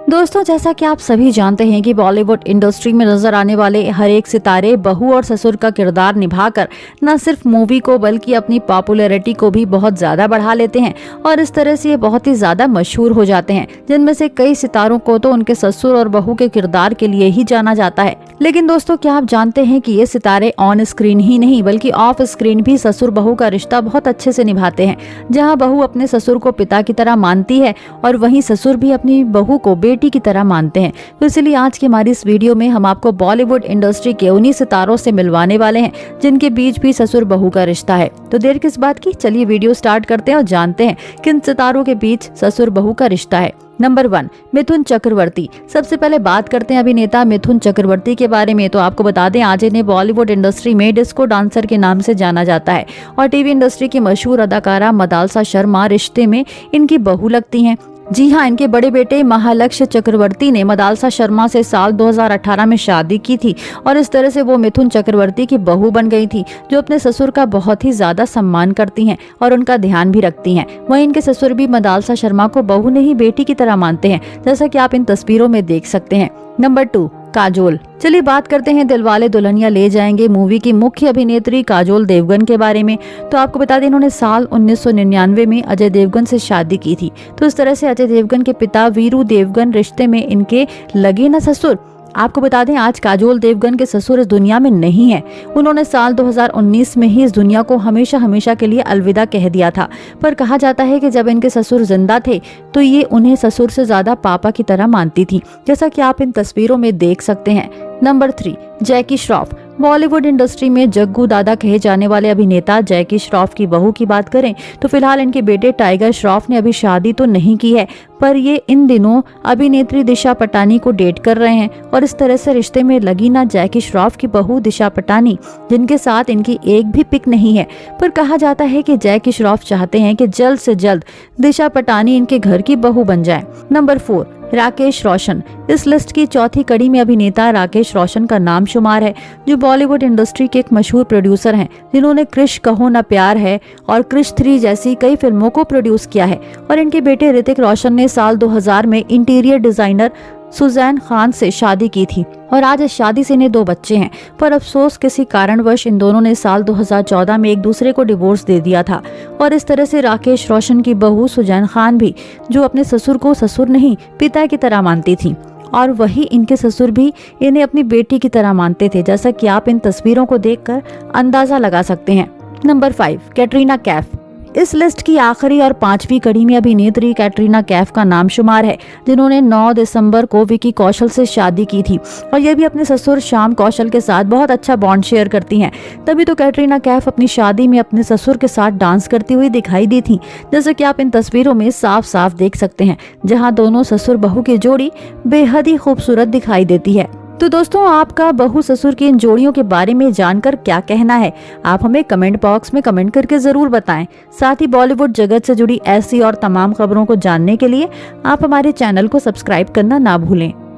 दोस्तों, जैसा कि आप सभी जानते हैं कि बॉलीवुड इंडस्ट्री में नजर आने वाले हर एक सितारे बहू और ससुर का किरदार निभाकर न सिर्फ मूवी को बल्कि अपनी पॉपुलैरिटी को भी बहुत ज्यादा बढ़ा लेते हैं और इस तरह से ये बहुत ही ज्यादा मशहूर हो जाते हैं, जिनमें से कई सितारों को तो उनके ससुर और बहू के किरदार के लिए ही जाना जाता है। लेकिन दोस्तों, क्या आप जानते हैं कि ये सितारे ऑन स्क्रीन ही नहीं बल्कि ऑफ स्क्रीन भी ससुर बहू का रिश्ता बहुत अच्छे से निभाते हैं, जहाँ बहू अपने ससुर को पिता की तरह मानती है और वहीं ससुर भी अपनी बहू को बेटी की तरह मानते हैं। तो इसलिए आज की हमारी इस वीडियो में हम आपको बॉलीवुड इंडस्ट्री के उन्हीं सितारों से मिलवाने वाले हैं जिनके बीच भी ससुर बहू का रिश्ता है। तो देर किस बात की, चलिए वीडियो स्टार्ट करते हैं और जानते हैं किन सितारों के बीच ससुर बहू का रिश्ता है। नंबर 1, मिथुन चक्रवर्ती। सबसे पहले बात करते हैं अभिनेता मिथुन चक्रवर्ती के बारे में। तो आपको बता दें, आज इन्हें बॉलीवुड इंडस्ट्री में डिस्को डांसर के नाम से जाना जाता है और टीवी इंडस्ट्री की मशहूर अदाकारा मदालसा शर्मा रिश्ते में इनकी बहू लगती हैं। जी हाँ, इनके बड़े बेटे महालक्ष्य चक्रवर्ती ने मदालसा शर्मा से साल 2018 में शादी की थी और इस तरह से वो मिथुन चक्रवर्ती की बहू बन गई थी, जो अपने ससुर का बहुत ही ज्यादा सम्मान करती हैं और उनका ध्यान भी रखती हैं। वहीं इनके ससुर भी मदालसा शर्मा को बहू नहीं बेटी की तरह मानते हैं, जैसा कि आप इन तस्वीरों में देख सकते हैं। नंबर 2, काजोल। चलिए बात करते हैं दिलवाले दुल्हनिया ले जाएंगे मूवी की मुख्य अभिनेत्री काजोल देवगन के बारे में। तो आपको बता दें, इन्होंने साल 1999 में अजय देवगन से शादी की थी। तो इस तरह से अजय देवगन के पिता वीरू देवगन रिश्ते में इनके लगे न ससुर। आपको बता दें, आज काजोल देवगन के ससुर इस दुनिया में नहीं है। उन्होंने साल 2019 में ही इस दुनिया को हमेशा हमेशा के लिए अलविदा कह दिया था। पर कहा जाता है कि जब इनके ससुर जिंदा थे तो ये उन्हें ससुर से ज्यादा पापा की तरह मानती थी, जैसा कि आप इन तस्वीरों में देख सकते हैं। नंबर 3, जैकी श्रॉफ। बॉलीवुड इंडस्ट्री में जग्गू दादा कहे जाने वाले अभिनेता जैकी श्रॉफ की बहू की बात करें तो फिलहाल इनके बेटे टाइगर श्रॉफ ने अभी शादी तो नहीं की है, पर ये इन दिनों अभिनेत्री दिशा पटानी को डेट कर रहे हैं और इस तरह से रिश्ते में लगी ना जैकी श्रॉफ की बहू दिशा पटानी, जिनके साथ इनकी एक भी पिक नहीं है। पर कहा जाता है कि जैकी श्रॉफ चाहते हैं कि जल्द से जल्द दिशा पटानी इनके घर की बहू बन जाए। नंबर 4, राकेश रोशन। इस लिस्ट की चौथी कड़ी में अभिनेता राकेश रोशन का नाम शुमार है, जो बॉलीवुड इंडस्ट्री के एक मशहूर प्रोड्यूसर हैं, जिन्होंने क्रिश कहो ना प्यार है और क्रिश 3 जैसी कई फिल्मों को प्रोड्यूस किया है। और इनके बेटे ऋतिक रोशन ने साल 2000 में इंटीरियर डिजाइनर सुजैन खान से शादी की थी और आज इस शादी से इन्हें 2 बच्चे हैं। पर अफसोस किसी कारणवश इन दोनों ने साल 2014 में एक दूसरे को डिवोर्स दे दिया था और इस तरह से राकेश रोशन की बहू सुजैन खान भी, जो अपने ससुर को ससुर नहीं पिता की तरह मानती थी, और वही इनके ससुर भी इन्हें अपनी बेटी की तरह मानते थे, जैसा कि आप इन तस्वीरों को देखकर अंदाजा लगा सकते हैं। नंबर 5, कैटरीना कैफ। इस लिस्ट की आखिरी और 5वीं कड़ी में अभिनेत्री कैटरीना कैफ का नाम शुमार है, जिन्होंने 9 दिसंबर को विकी कौशल से शादी की थी और ये भी अपने ससुर श्याम कौशल के साथ बहुत अच्छा बॉन्ड शेयर करती हैं। तभी तो कैटरीना कैफ अपनी शादी में अपने ससुर के साथ डांस करती हुई दिखाई दी थी, जैसे कि आप इन तस्वीरों में साफ साफ देख सकते हैं, जहाँ दोनों ससुर बहू की जोड़ी बेहद ही खूबसूरत दिखाई देती है। तो दोस्तों, आपका बहू ससुर की इन जोड़ियों के बारे में जानकर क्या कहना है, आप हमें कमेंट बॉक्स में कमेंट करके जरूर बताएं। साथ ही बॉलीवुड जगत से जुड़ी ऐसी और तमाम खबरों को जानने के लिए आप हमारे चैनल को सब्सक्राइब करना ना भूलें।